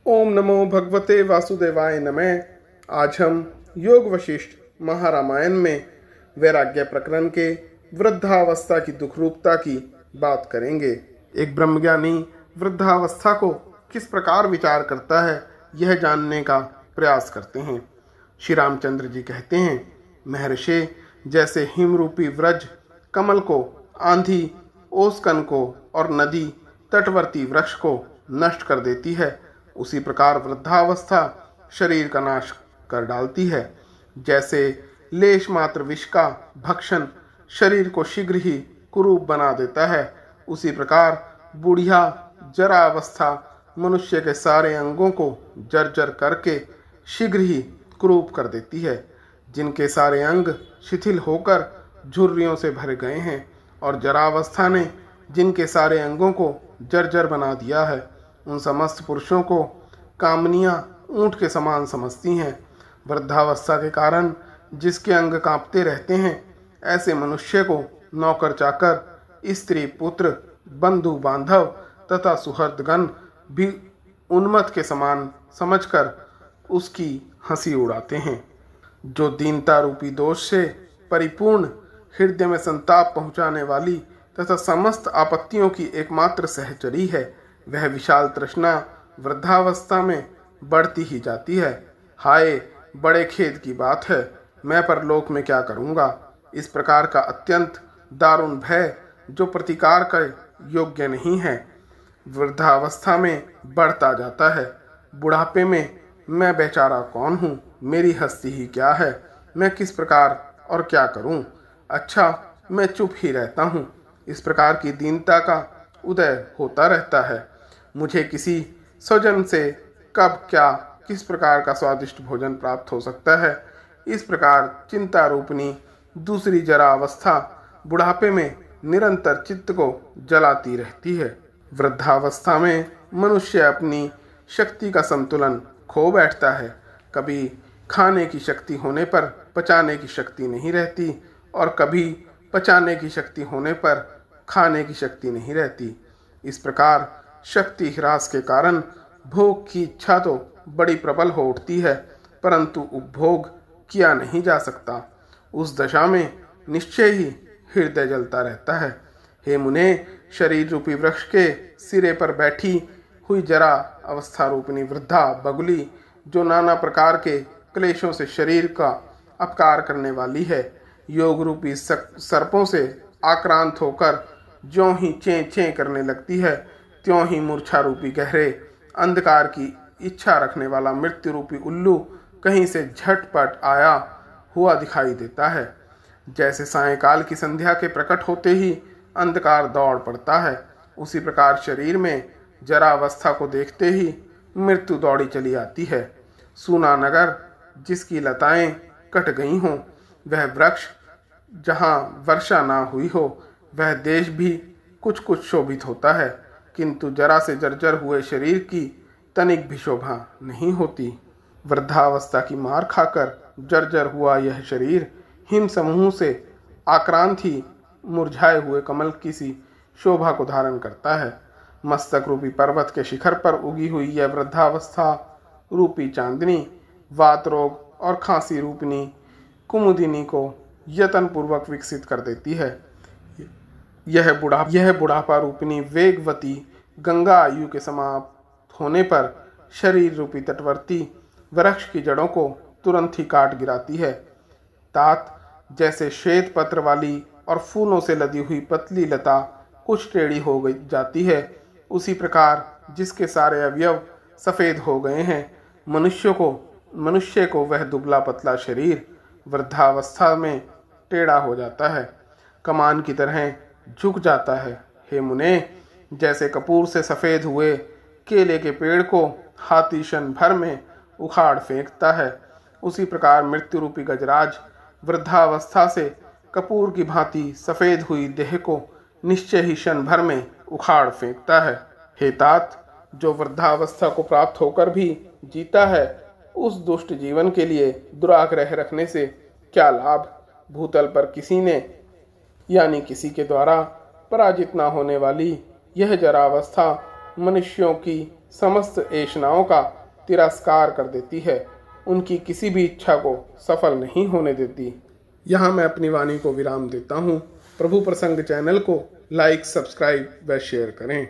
ओम नमो भगवते वासुदेवाय नमः। आज हम योग वशिष्ठ महारामायण में वैराग्य प्रकरण के वृद्धावस्था की दुखरूपता की बात करेंगे। एक ब्रह्मज्ञानी वृद्धावस्था को किस प्रकार विचार करता है, यह जानने का प्रयास करते हैं। श्री रामचंद्र जी कहते हैं, महर्षि, जैसे हिमरूपी व्रज कमल को, आंधी ओसकन को और नदी तटवर्ती वृक्ष को नष्ट कर देती है, उसी प्रकार वृद्धावस्था शरीर का नाश कर डालती है। जैसे लेश मात्र विष का भक्षण शरीर को शीघ्र ही कुरूप बना देता है, उसी प्रकार बुढ़िया जरावस्था मनुष्य के सारे अंगों को जर्जर करके शीघ्र ही कुरूप कर देती है। जिनके सारे अंग शिथिल होकर झुर्रियों से भर गए हैं और जरावस्था ने जिनके सारे अंगों को जर्जर बना दिया है, उन समस्त पुरुषों को कामनियाँ ऊंट के समान समझती हैं। वृद्धावस्था के कारण जिसके अंग कांपते रहते हैं, ऐसे मनुष्य को नौकर चाकर, स्त्री पुत्र, बंधु बांधव तथा सुहृदगण भी उन्मत्त के समान समझकर उसकी हंसी उड़ाते हैं। जो दीनता रूपी दोष से परिपूर्ण, हृदय में संताप पहुँचाने वाली तथा समस्त आपत्तियों की एकमात्र सहचरी है, वह विशाल तृष्णा वृद्धावस्था में बढ़ती ही जाती है। हाय, बड़े खेद की बात है, मैं परलोक में क्या करूँगा। इस प्रकार का अत्यंत दारुण भय जो प्रतिकार का योग्य नहीं है, वृद्धावस्था में बढ़ता जाता है। बुढ़ापे में मैं बेचारा कौन हूँ, मेरी हस्ती ही क्या है, मैं किस प्रकार और क्या करूँ। अच्छा, मैं चुप ही रहता हूँ। इस प्रकार की दीनता का उदय होता रहता है। मुझे किसी स्वजन से कब क्या किस प्रकार का स्वादिष्ट भोजन प्राप्त हो सकता है, इस प्रकार चिंता रूपनी दूसरी जरा अवस्था बुढ़ापे में निरंतर चित्त को जलाती रहती है। वृद्धावस्था में मनुष्य अपनी शक्ति का संतुलन खो बैठता है। कभी खाने की शक्ति होने पर पचाने की शक्ति नहीं रहती और कभी पचाने की शक्ति होने पर खाने की शक्ति नहीं रहती। इस प्रकार शक्ति ह्रास के कारण भोग की इच्छा तो बड़ी प्रबल हो उठती है, परंतु उपभोग किया नहीं जा सकता। उस दशा में निश्चय ही हृदय जलता रहता है। हे मुने, शरीर रूपी वृक्ष के सिरे पर बैठी हुई जरा अवस्था रूपिणी वृद्धा बगुली, जो नाना प्रकार के क्लेशों से शरीर का अपकार करने वाली है, योग रूपी सर्पों से आक्रांत होकर ज्यों ही चें चें करने लगती है, त्यों ही मूर्छा रूपी गहरे अंधकार की इच्छा रखने वाला मृत्यु रूपी उल्लू कहीं से झटपट आया हुआ दिखाई देता है। जैसे सायंकाल की संध्या के प्रकट होते ही अंधकार दौड़ पड़ता है, उसी प्रकार शरीर में जरावस्था को देखते ही मृत्यु दौड़ी चली आती है। सूना नगर जिसकी लताएं कट गई हों, वह वृक्ष जहाँ वर्षा ना हुई हो, वह देश भी कुछ कुछ शोभित होता है, किंतु जरा से जर्जर हुए शरीर की तनिक भी शोभा नहीं होती। वृद्धावस्था की मार खाकर जर्जर हुआ यह शरीर हिम समूह से आक्रांत ही मुरझाए हुए कमल की सी शोभा को धारण करता है। मस्तक रूपी पर्वत के शिखर पर उगी हुई यह वृद्धावस्था रूपी चांदनी वात रोग और खांसी रूपनी कुमुदिनी को यत्न पूर्वक विकसित कर देती है। यह बुढ़ापा रूपिणी वेगवती गंगा आयु के समाप्त होने पर शरीर रूपी तटवर्ती वृक्ष की जड़ों को तुरंत ही काट गिराती है। तात, जैसे श्वेत पत्र वाली और फूलों से लदी हुई पतली लता कुछ टेढ़ी हो गई जाती है, उसी प्रकार जिसके सारे अवयव सफ़ेद हो गए हैं, मनुष्य को वह दुबला पतला शरीर वृद्धावस्था में टेढ़ा हो जाता है, कमान की तरह झुक जाता है। हे मुने, जैसे कपूर से सफ़ेद हुए केले के पेड़ को हाथी क्षण भर में उखाड़ फेंकता है, उसी प्रकार मृत्यु रूपी गजराज वृद्धावस्था से कपूर की भांति सफ़ेद हुई देह को निश्चय ही क्षण भर में उखाड़ फेंकता है। हे तात, जो वृद्धावस्था को प्राप्त होकर भी जीता है, उस दुष्ट जीवन के लिए दुराग्रह रखने से क्या लाभ। भूतल पर किसी ने यानी किसी के द्वारा पराजित न होने वाली यह जरावस्था मनुष्यों की समस्त ऐषणाओं का तिरस्कार कर देती है, उनकी किसी भी इच्छा को सफल नहीं होने देती। यहाँ मैं अपनी वाणी को विराम देता हूँ। प्रभु प्रसंग चैनल को लाइक, सब्सक्राइब व शेयर करें।